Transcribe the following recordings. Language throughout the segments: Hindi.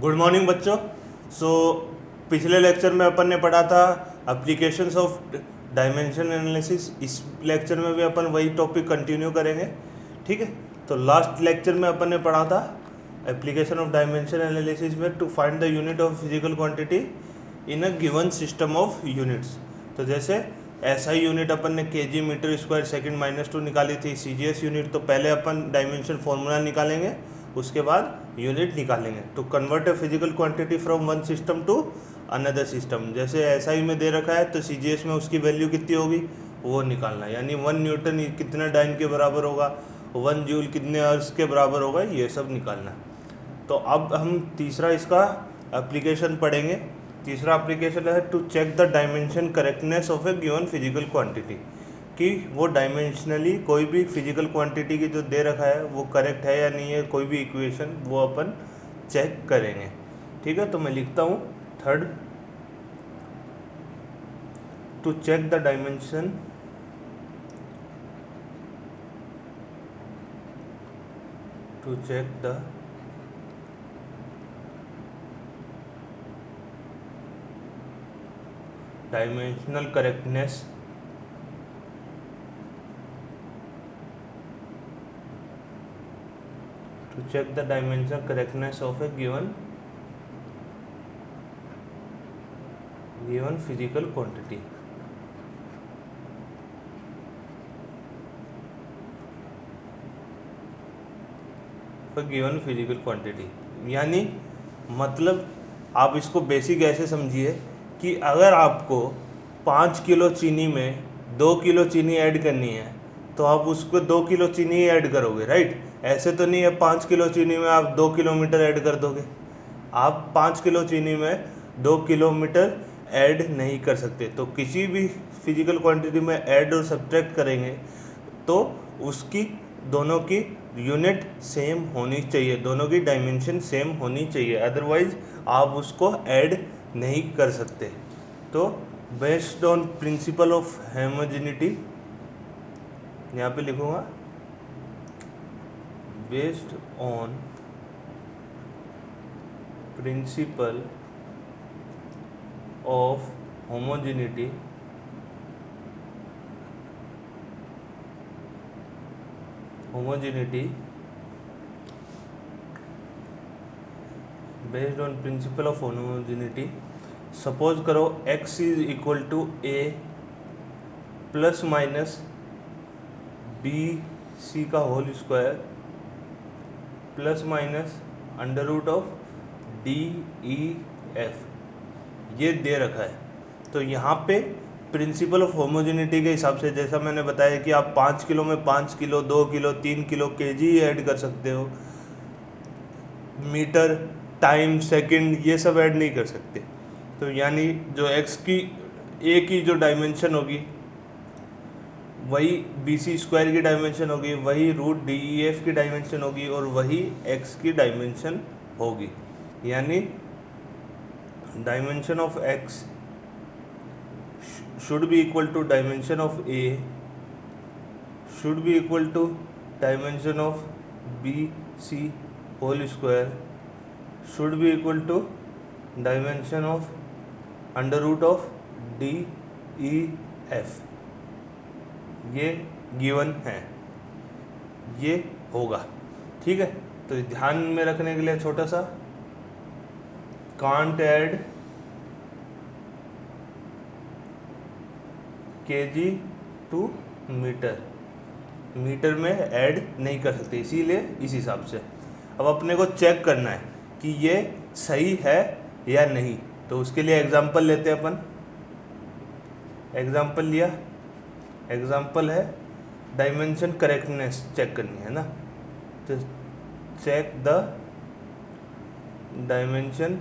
गुड मॉर्निंग बच्चों। सो पिछले लेक्चर में अपन ने पढ़ा था एप्लीकेशंस ऑफ डायमेंशन एनालिसिस। इस लेक्चर में भी अपन वही टॉपिक कंटिन्यू करेंगे, ठीक है। तो लास्ट लेक्चर में अपन ने पढ़ा था एप्लीकेशन ऑफ डायमेंशन एनालिसिस में to find the unit of physical quantity in a given system of units. तो जैसे SI यूनिट अपन ने kg मीटर स्क्वायर सेकंड -2 निकाली थी। CGS यूनिट तो पहले अपन डायमेंशन फॉर्मूला निकालेंगे, उसके बाद यूनिट निकालेंगे to convert a physical quantity from one system to another system. जैसे SI में दे रखा है तो CGS में उसकी वैल्यू कितनी होगी वो निकालना है, यानी 1 न्यूटन कितना डाइन के बराबर होगा, 1 जूल कितने अर्स के बराबर होगा, ये सब निकालना है। तो अब हम तीसरा इसका एप्लीकेशन पढ़ेंगे। तीसरा एप्लीकेशन है to check the dimension correctness of a given physical quantity, कि वो डायमेंशनली कोई भी फिजिकल क्वांटिटी की जो दे रखा है वो करेक्ट है या नहीं है, कोई भी इक्वेशन वो अपन चेक करेंगे, ठीक है। तो मैं लिखता हूँ third, to check the dimension to check the dimensional correctness to check the dimensional correctness of a given physical quantity। Given physical quantity यानी मतलब आप इसको बेसिक ऐसे समझिए कि अगर आपको 5 किलो चीनी में 2 किलो चीनी ऐड करनी है तो आप उसको 2 किलो चीनी ऐड करोगे, राइट। ऐसे तो नहीं है 5 किलो चीनी में आप 2 किलोमीटर ऐड कर दोगे। आप 5 किलो चीनी में 2 किलोमीटर ऐड नहीं कर सकते। तो किसी भी फिजिकल क्वांटिटी में ऐड और सब्ट्रैक्ट करेंगे तो उसकी दोनों की यूनिट सेम होनी चाहिए, दोनों की डायमेंशन सेम होनी चाहिए, अदरवाइज आप उसको ऐड नहीं कर सकते। तो based on principle of homogeneity, यहाँ पे लिखूंगा based on principle of homogeneity based on principle of homogeneity, suppose करो x is equal to a plus minus BC का whole square plus minus under root of DEF, ये दे रखा है। तो यहाँ पे प्रिंसिपल ऑफ होमोजेनिटी के हिसाब से जैसा मैंने बताया कि आप 5 किलो में 5 kilo 2 kilo 3 kilo kg add कर सकते हो, मीटर टाइम सेकंड ये सब ऐड नहीं कर सकते। तो यानी जो x की a की जो डायमेंशन होगी वही BC स्क्वायर की डायमेंशन होगी, वही रूट DEF की डायमेंशन होगी और वही x की डायमेंशन होगी। यानी dimension of x should be equal to dimension of A should be equal to dimension of BC whole square should be equal to dimension of under root of DEF। ये गिवन है, ये होगा, ठीक है। तो ध्यान में रखने के लिए छोटा सा, can't add kg to metre, metre में ऐड नहीं कर सकते, इसीलिए इस हिसाब से। अब अपने को चेक करना है कि ये सही है या नहीं, तो उसके लिए एग्जांपल लेते हैं अपन। एग्जांपल लिया, एग्जांपल है डायमेंशन करेक्टनेस चेक करनी है ना, तो check the dimension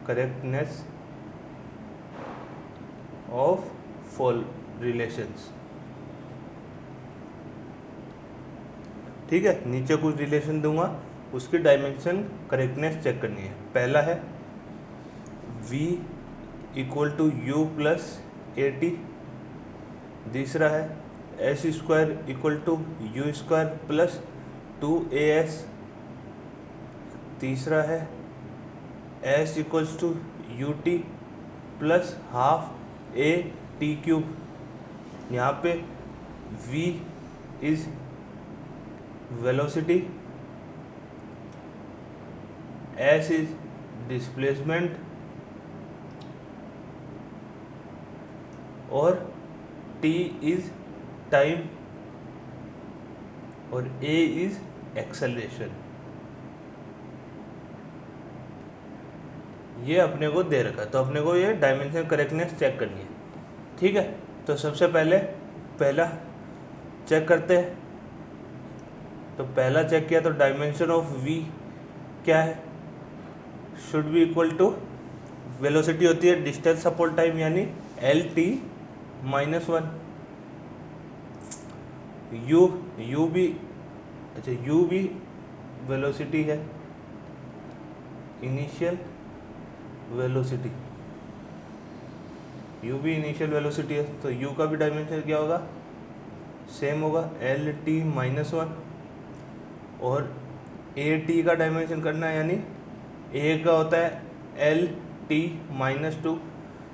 correctness of fall relations, ठीक है। नीचे कुछ रिलेशन दूंगा, उसकी डायमेंशन करेक्टनेस चेक करनी है। पहला है V equal to U plus AT, दूसरा है S square equal to U square plus 2AS तीसरा है S equals to U T plus half A T cube. यहाँ पे v is velocity, S is displacement और t इज टाइम और a इज एक्सेलरेशन। ये अपने को दे रखा है, तो अपने को ये डायमेंशन करेक्टनेस चेक करनी है। ठीक है, तो सबसे पहले पहला चेक करते हैं। तो पहला चेक किया तो डायमेंशन ऑफ v क्या है, should be equal to velocity होती है डिस्टेंस अपॉन टाइम यानी L T minus one. U भी अच्छा यू भी वेलोसिटी है, इनिशियल वेलोसिटी, यू भी इनिशियल वेलोसिटी है, तो यू का भी डायमेंशन क्या होगा, सेम होगा एल टी माइनस वन। और ए टी का डायमेंशन करना है यानी ए का होता है L T minus two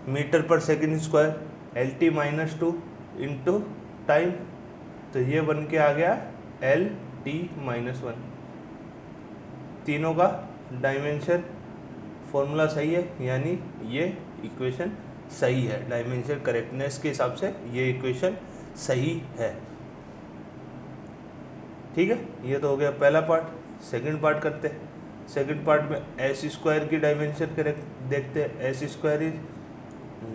meter per second square, L T minus two into time, तो ये बन के आ गया एल टी माइनस वन। तीनों का डायमेंशन फॉर्मूला सही है, यानी ये इक्वेशन सही है, डायमेंशन करेक्टनेस के हिसाब से ये इक्वेशन सही है। ठीक है, ये तो हो गया पहला पार्ट। सेकंड पार्ट करते हैं। सेकंड पार्ट में एस स्क्वायर की डायमेंशन करेक्ट देखते हैं। S square is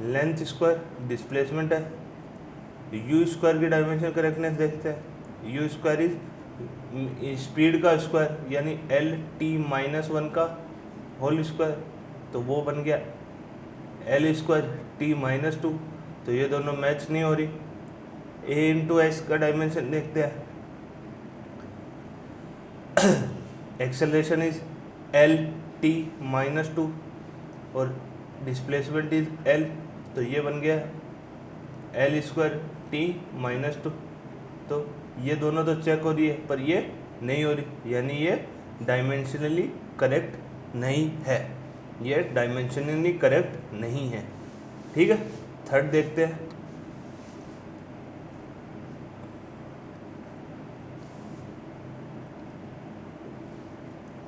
length square, displacement है। यू स्क्वायर की डायमेंशन करेक्टनेस देखते हैं। यू स्क्वायर इज स्पीड का स्क्वायर यानी एल टी माइनस वन का होल स्क्वायर, तो वो बन गया L square T minus to, तो ये दोनों मैच नहीं हो रही। ए इंटू एस का डायमेंशन देखते हैं। Acceleration is L T minus to और डिस्प्लेसमेंट इज एल, तो ये बन गया L square T minus to. तो ये दोनों तो चेक हो रही है पर ये नहीं हो रही, यानी ये डायमेंशनली करेक्ट नहीं है, ये डायमेंशनली करेक्ट नहीं है। ठीक है, थर्ड देखते हैं।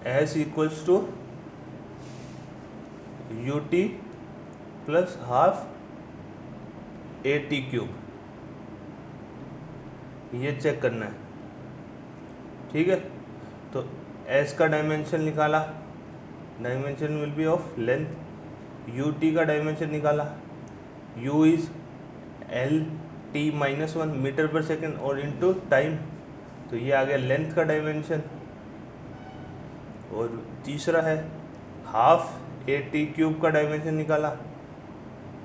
S equals to U T plus half A T cube, ये चेक करना है। ठीक है, तो S का डायमेंशन निकाला, dimension will be of length. U T का डायमेंशन निकाला, U is L T minus one metre per second और इनटू टाइम, तो ये आ गया लेंथ का डायमेंशन। और तीसरा है हाफ ए टी क्यूब का डायमेंशन निकाला,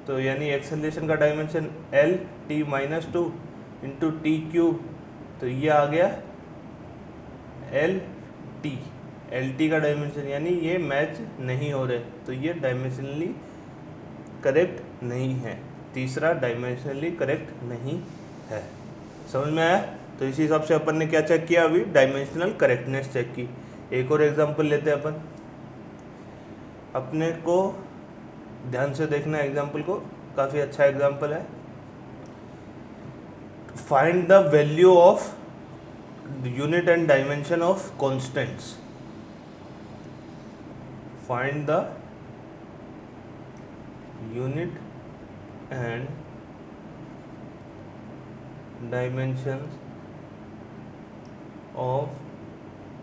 तो यानी एक्सेलरेशन का dimension L T minus two into T cube, तो ये आ गया एल टी का डायमेंशन, यानी ये मैच नहीं हो रहे, तो ये डायमेंशनली करेक्ट नहीं है। तीसरा डायमेंशनली करेक्ट नहीं है। समझ में आया? तो इसी हिसाब से अपन ने क्या चेक किया, अभी डायमेंशनल करेक्टनेस चेक की। एक और एग्जांपल लेते हैं अपन, अपने को ध्यान से देखना एग्जांपल को, काफ़ी अच्छा एग्जांपल है। Find the value of unit and dimension of constants. Find the unit and dimensions of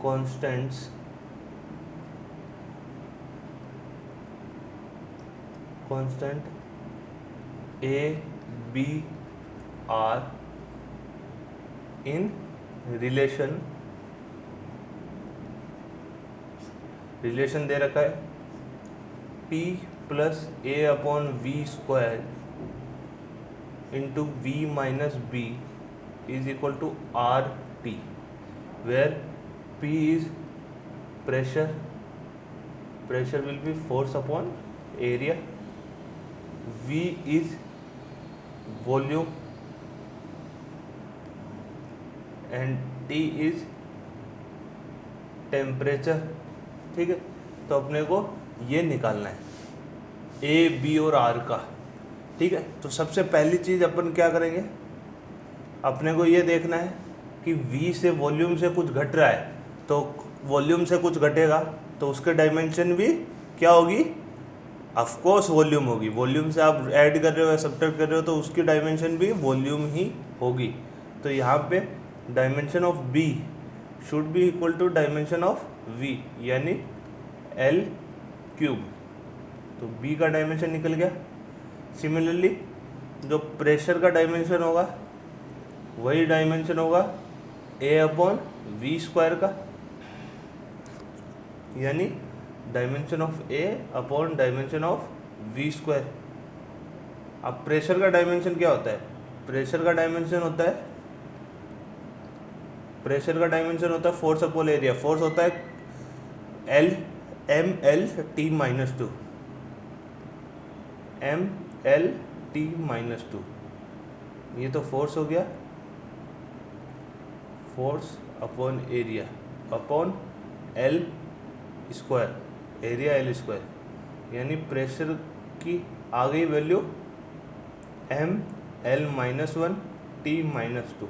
constants constant A B R in relation दे रखा है P plus A upon V square into V minus B is equal to R T, where P is pressure will be force upon area, V is volume and T is temperature। ठीक है। तो अपने को ये निकालना है ए बी और आर का, ठीक है। तो सबसे पहली चीज़ अपन क्या करेंगे, अपने को ये देखना है कि V से वॉल्यूम से कुछ घट रहा है, तो वॉल्यूम से कुछ घटेगा तो उसके डायमेंशन भी क्या होगी, ऑफ कोर्स वॉल्यूम होगी। वॉल्यूम से आप ऐड कर रहे हो या सब्ट्रैक्ट कर रहे हो तो उसकी डायमेंशन भी वॉल्यूम ही होगी। तो यहाँ पे dimension of B should be equal to dimension of V, यानी L3। तो B का डायमेंशन निकल गया। सिमिलरली जो प्रेशर का डायमेंशन होगा वही डायमेंशन होगा A/V² का, यानी dimension of A dimension of V²। अब प्रेशर का डायमेंशन क्या होता है, प्रेशर का डायमेंशन होता है फोर्स अपॉन एरिया। फोर्स होता है MLT-2, MLT-2, ये तो फोर्स हो गया, force upon area upon L², area L², यानी प्रेशर की आ गई वैल्यू ML-1T-2।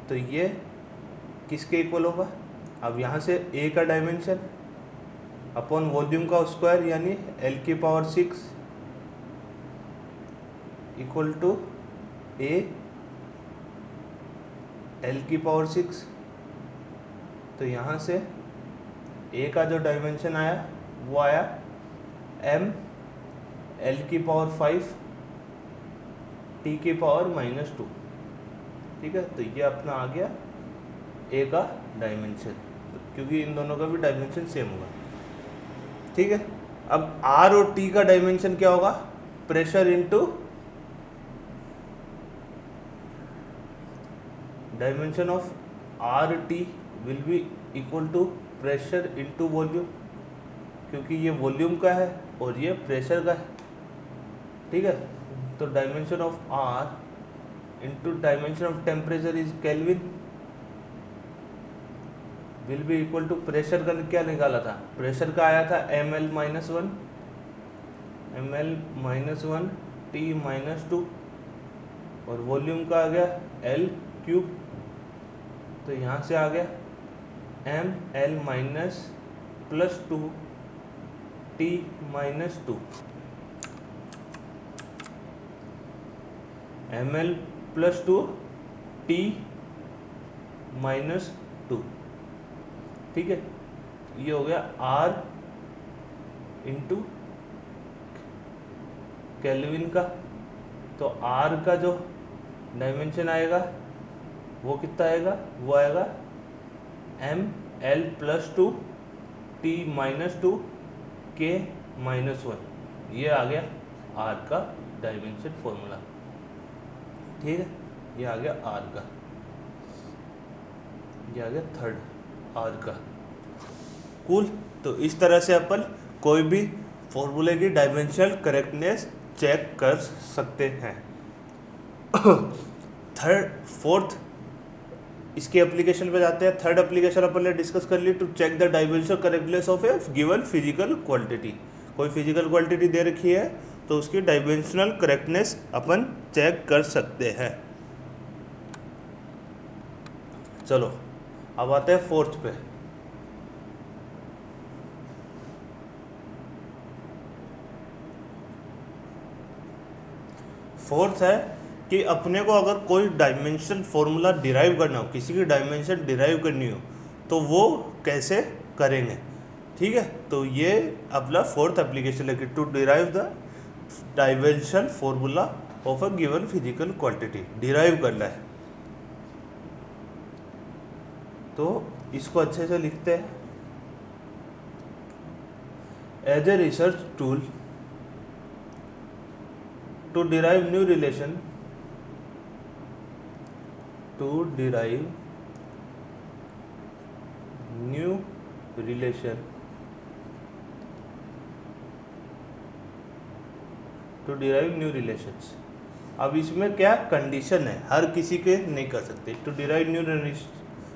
तो ये किसके इक्वल होगा, अब यहाँ से A का डायमेंशन अपॉन वॉल्यूम का स्क्वायर यानी L⁶ equal to A L⁶। तो यहाँ से A का जो डायमेंशन आया वो आया ML⁵ T⁻², ठीक है। तो ये अपना आ गया A का डायमेंशन, क्योंकि इन दोनों का भी डायमेंशन सेम होगा, ठीक है। अब R और T का डायमेंशन क्या होगा, pressure into dimension of RT will be equal to pressure into volume, क्योंकि ये वॉल्यूम का है और ये प्रेशर का है, ठीक है। तो dimension of R into dimension of temperature is kelvin will be equal to, pressure का क्या निकाला था, प्रेशर का आया था ML-1 T-2 और वॉल्यूम का आ गया L3। तो यहाँ से आ गया ML-2 T-2, ML+2 T-2, ठीक है। ये हो गया R इंटू केल्विन का। तो R का जो डायमेंशन आएगा वो कितना आएगा, वो आएगा ML+2 T-2 K-1। ये आ गया R का डायमेंशन फॉर्मूला, ठीक है। ये आ गया R का, ये आ गया थर्ड R का, कूल। तो इस तरह से अपन कोई भी फॉर्मूले की डायमेंशनल करेक्टनेस चेक कर सकते हैं। फोर्थ इसके एप्लीकेशन पे जाते हैं। थर्ड एप्लीकेशन अपन ने डिस्कस कर ली, to check the dimensional correctness of a given physical quantity. कोई फिजिकल क्वांटिटी दे रखी है तो उसकी डायमेंशनल करेक्टनेस अपन चेक कर सकते हैं। चलो अब आते हैं फोर्थ पे। फोर्थ है कि अपने को अगर कोई डायमेंशन फॉर्मूला डिराइव करना हो, किसी की डायमेंशन डिराइव करनी हो तो वो कैसे करेंगे, ठीक है। तो ये अपना फोर्थ एप्लीकेशन है कि to derive the dimension formula of a given physical quantity, derive करना है। तो इसको अच्छे से लिखते हैं, as a research tool to derive new relation, to derive new relation, to derive new relations। अब इसमें क्या कंडीशन है, हर किसी के नहीं कर सकते। To derive new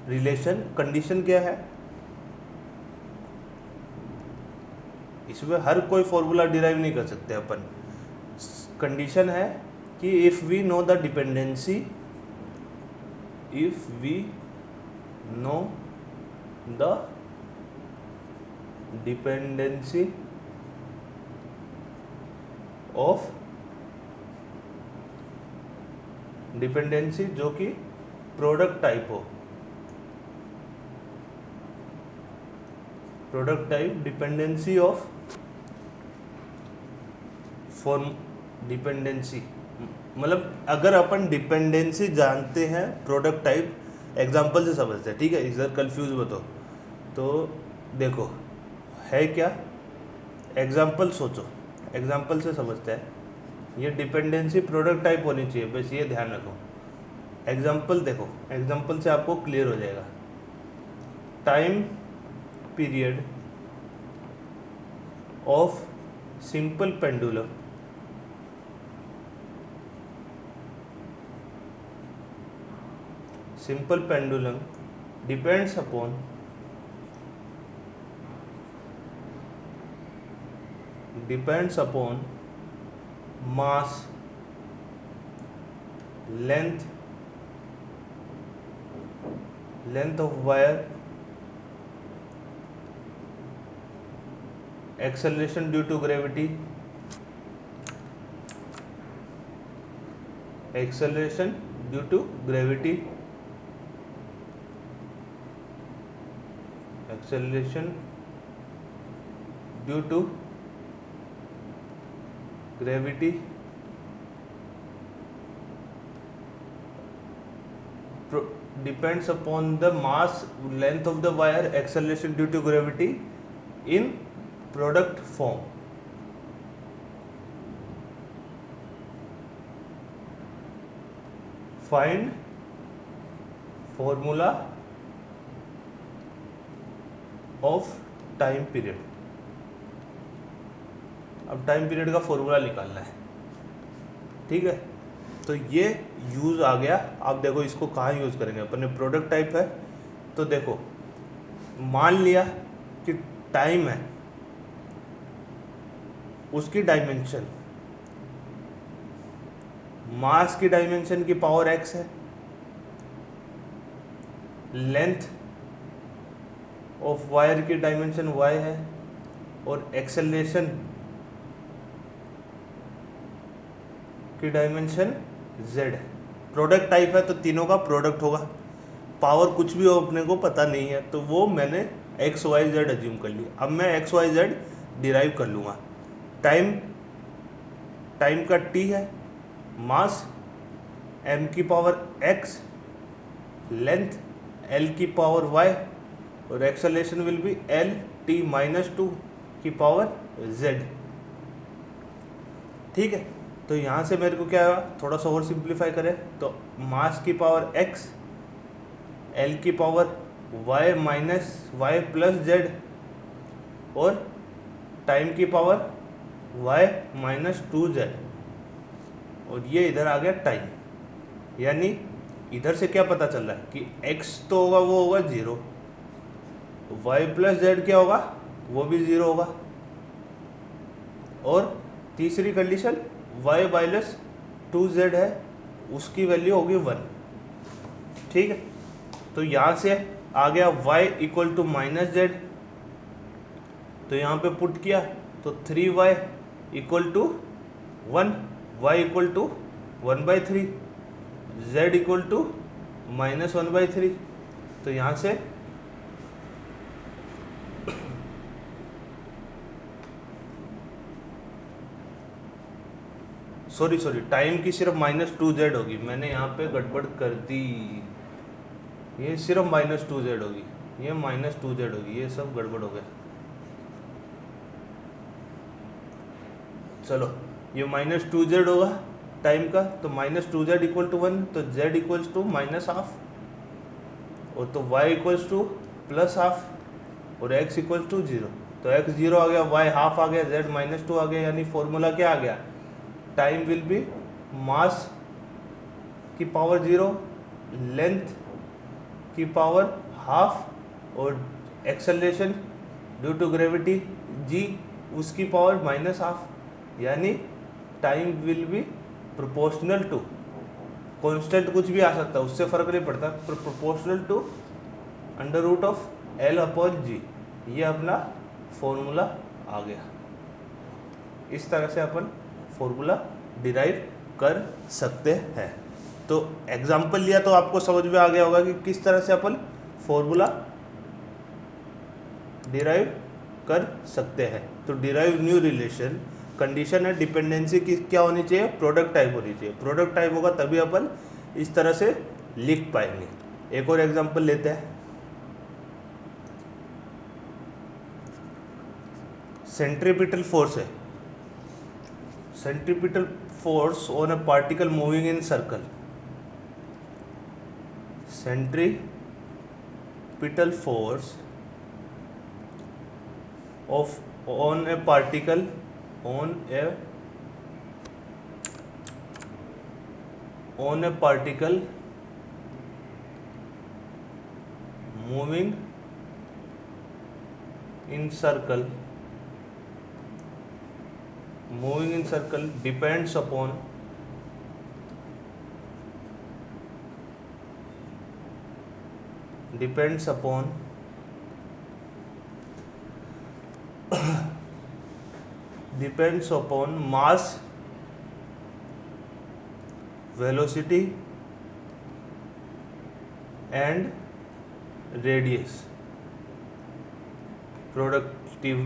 relation, condition क्या है, इसमें हर कोई फॉर्मूला डिराइव नहीं कर सकते अपन। कंडीशन है कि if we know the dependency, if we know the dependency of, dependency जो कि प्रोडक्ट टाइप हो, product type dependency of form, dependency मतलब अगर अपन डिपेंडेंसी जानते हैं प्रोडक्ट टाइप, एग्जांपल से समझते हैं, ठीक है, इधर कंफ्यूज मत हो। तो देखो है क्या, एग्जांपल सोचो, एग्जांपल से समझते हैं। ये डिपेंडेंसी प्रोडक्ट टाइप होनी चाहिए, बस ये ध्यान रखो। एग्जांपल देखो, एग्जांपल से आपको क्लियर हो जाएगा। Time period of simple pendulum depends upon mass, length of wire, acceleration due to gravity, depends upon the mass, length of the wire, acceleration due to gravity in product form. Find formula of time period. अब टाइम पीरियड का फॉर्मूला निकालना है, ठीक है। तो ये यूज आ गया। आप देखो इसको कहाँ यूज करेंगे, अपने प्रोडक्ट टाइप है तो देखो मान लिया कि टाइम है, उसकी डायमेंशन, मास की डायमेंशन की पावर x है, लेंथ ऑफ वायर की डायमेंशन y है, और एक्सेलरेशन की डायमेंशन z है। प्रोडक्ट टाइप है तो तीनों का प्रोडक्ट होगा। पावर कुछ भी हो अपने को पता नहीं है, तो वो मैंने x y z अज्यूम कर लिया। अब मैं x y z डिराइव कर लूँगा। टाइम का t है, मास m की पावर x, लेंथ l की पावर y, और acceleration will be l t minus 2 की पावर z, ठीक है। तो यहाँ से मेरे को क्या हुआ, थोड़ा सा और सिंप्लीफाई करें तो मास की पावर x, l की पावर y माइनस y प्लस z, और टाइम की पावर y माइनस 2z, और ये इधर आ गया टाइम। यानी इधर से क्या पता चल रहा है कि x तो होगा, वो होगा 0, y प्लस z क्या होगा, वो भी 0 होगा, और तीसरी कंडीशन y माइनस 2z है, उसकी वैल्यू होगी 1, ठीक है। तो यहाँ से आ गया y equal to minus z, तो यहाँ पे पुट किया तो 3y equal to 1, y equal to 1/3, z equal to minus 1/3। तो यहाँ से सॉरी टाइम की सिर्फ माइनस 2z होगी, मैंने यहाँ पे गड़बड़ कर दी। ये सिर्फ माइनस 2z होगी, ये माइनस 2z होगी, ये सब गड़बड़ हो गया। चलो ये माइनस 2z होगा टाइम का, तो माइनस 2z इक्वल टू 1, तो z equals to minus half, और तो y equals to plus half, और x इक्वल्स टू 0। तो x 0 आ गया, y हाफ आ गया, z माइनस 2 आ गया। यानी फॉर्मूला क्या आ गया, टाइम विल बी मास की पावर 0, लेंथ की पावर हाफ, और acceleration due to gravity g उसकी पावर माइनस हाफ, यानी time will be proportional to, constant कुछ भी आ सकता है उससे फर्क नहीं पड़ता, proportional to under root of L upon G. ये अपना फॉर्मूला आ गया। इस तरह से अपन फॉर्मूला डिराइव कर सकते हैं। तो एग्जाम्पल लिया तो आपको समझ में आ गया होगा कि किस तरह से अपन फॉर्मूला डिराइव कर सकते हैं। तो डिराइव न्यू रिलेशन, कंडीशन है डिपेंडेंसी की क्या होनी चाहिए, प्रोडक्ट टाइप होनी चाहिए। प्रोडक्ट टाइप होगा तभी अपन इस तरह से लिख पाएंगे। एक और एग्जांपल लेते हैं। सेंट्रीपिटल फोर्स है, centripetal force on a particle moving in circle. Centripetal force of on a particle moving in circle depends upon mass, velocity and radius productive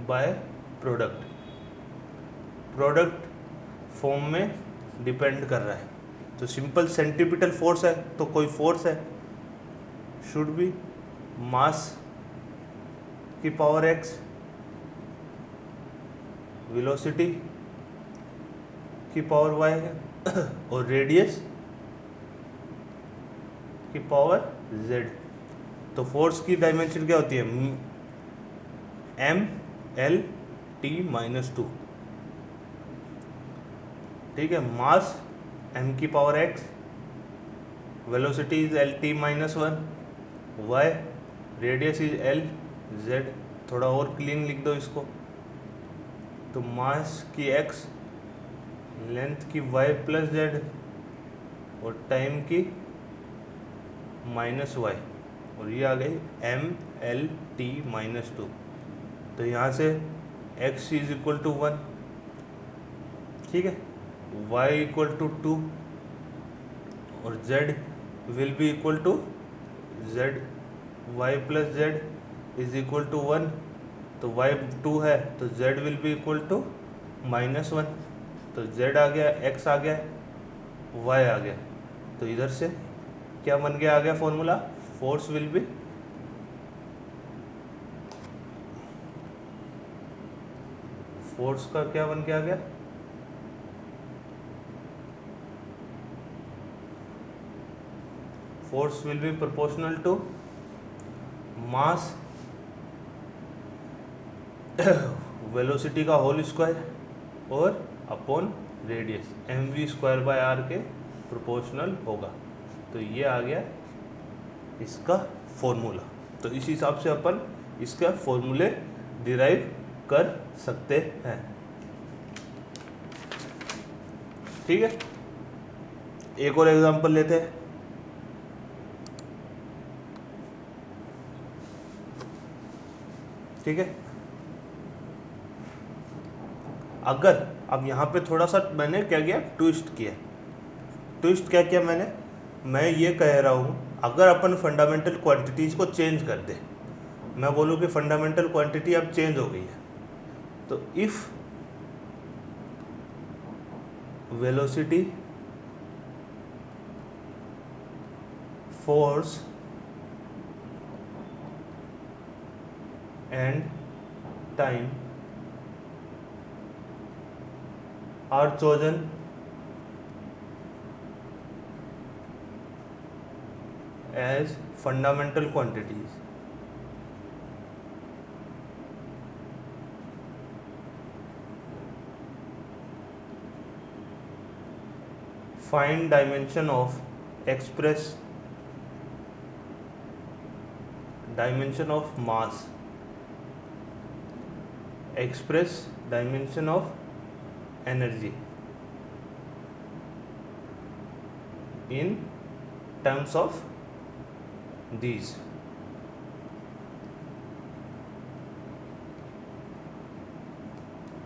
by product form में डिपेंड कर रहा है। तो सिंपल सेंट्रीपिटल फोर्स है तो कोई फोर्स है, शुड बी मास की पावर x, वेलोसिटी की पावर y है और रेडियस की पावर z। तो फोर्स की डायमेंशन क्या होती है, m/l/t-2। ठीक है, मास m की power x, velocity is l/t-1, y, radius is l, z। थोड़ा और क्लीन लिख दो इसको, तो मास की x, लेंथ की y प्लस z और टाइम की माइनस y, और ये आ गई m/l/t-2। तो यहाँ से x इज इक्वल टू 1, ठीक है, y इक्वल टू 2 और z will be equal to z, y प्लस z इज इक्वल टू 1। तो y 2 है तो z will be equal to -1। तो z आ गया, x आ गया, y आ गया। तो इधर से क्या बन गया, आ गया formula, force will be force का क्या बन के आ गया, force will be proportional to mass velocity का होल स्क्वायर और अपॉन रेडियस mv²/r के प्रोपोर्शनल होगा। तो ये आ गया इसका फॉर्मूला। तो इस हिसाब से अपन इसका फॉर्मूले डिराइव कर सकते हैं। ठीक है, एक और एग्जांपल लेते हैं। ठीक है, अगर अब यहाँ पे थोड़ा सा मैंने क्या किया, ट्विस्ट क्या किया मैं ये कह रहा हूँ, अगर अपन फंडामेंटल क्वांटिटीज़ को चेंज कर दे, मैं बोलूँ कि फंडामेंटल क्वांटिटी अब चेंज हो गई है, तो if velocity, force and time are chosen as fundamental quantities, find dimension of mass express dimension of energy in terms of these.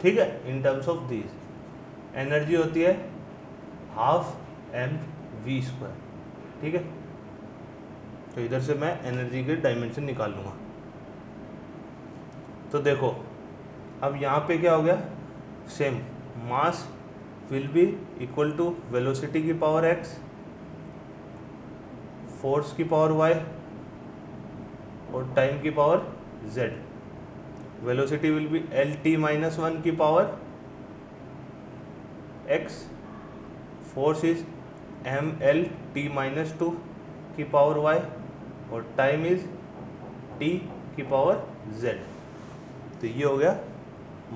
ठीक है, in terms of these energy होती है हाफ एम वी स्क्वायर. ठीक है, तो इधर से मैं एनर्जी के डायमेंशन निकाल लूँगा. तो देखो अब यहाँ पे क्या हो गया, same mass will be equal to velocity की पावर एक्स, फोर्स की पावर वाई और टाइम की power Z. Velocity will be L T minus one की power X, force is M L T minus two की पावर वाई और टाइम इज टी की पावर जेड. तो ये हो गया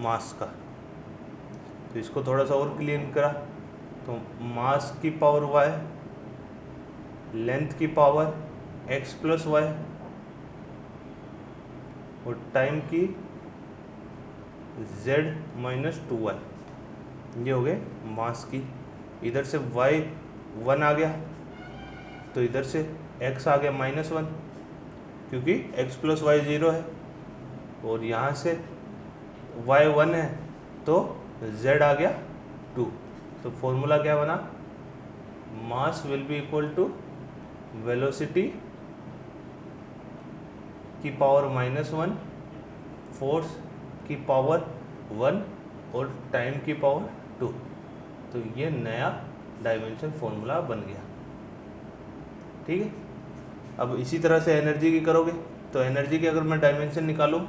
मास का. तो इसको थोड़ा सा और क्लीन करा तो मास की पावर वाई, लेंथ की पावर एक्स प्लस वाई और टाइम की z माइनस टू वाई. ये हो गए मास की. इधर से y 1 आ गया तो इधर से x आ गया माइनस वन क्योंकि x प्लस वाई 0 है और यहाँ से y 1 है तो z आ गया 2. तो फॉर्मूला क्या बना, mass will be equal to velocity की पावर माइनस वन, फोर्स की पावर 1 और टाइम की पावर 2. तो ये नया डायमेंशन फॉर्मूला बन गया. ठीक है, अब इसी तरह से एनर्जी की करोगे तो एनर्जी की अगर मैं डायमेंशन निकालूं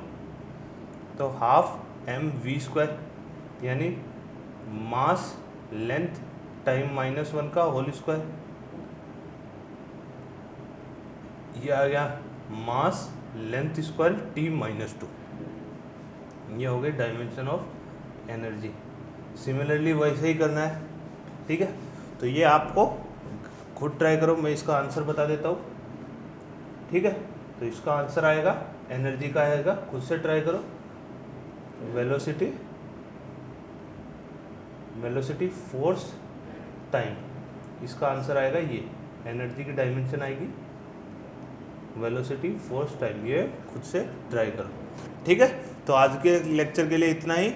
तो हाफ एम वी स्क्वायर यानी मास लेंथ टाइम माइनस वन का होल स्क्वायर. ये आ गया मास length square T minus to. ये हो गए डायमेंशन ऑफ एनर्जी. सिमिलरली वैसे ही करना है. ठीक है, तो ये आपको खुद ट्राई करो, मैं इसका आंसर बता देता हूँ. ठीक है, तो इसका आंसर आएगा एनर्जी का आएगा, खुद से ट्राई करो. वेलोसिटी फोर्स टाइम, इसका आंसर आएगा ये. एनर्जी की डायमेंशन आएगी वेलोसिटी फोर्स टाइम. ये खुद से ट्राई करो. ठीक है, तो आज के लेक्चर के लिए इतना ही.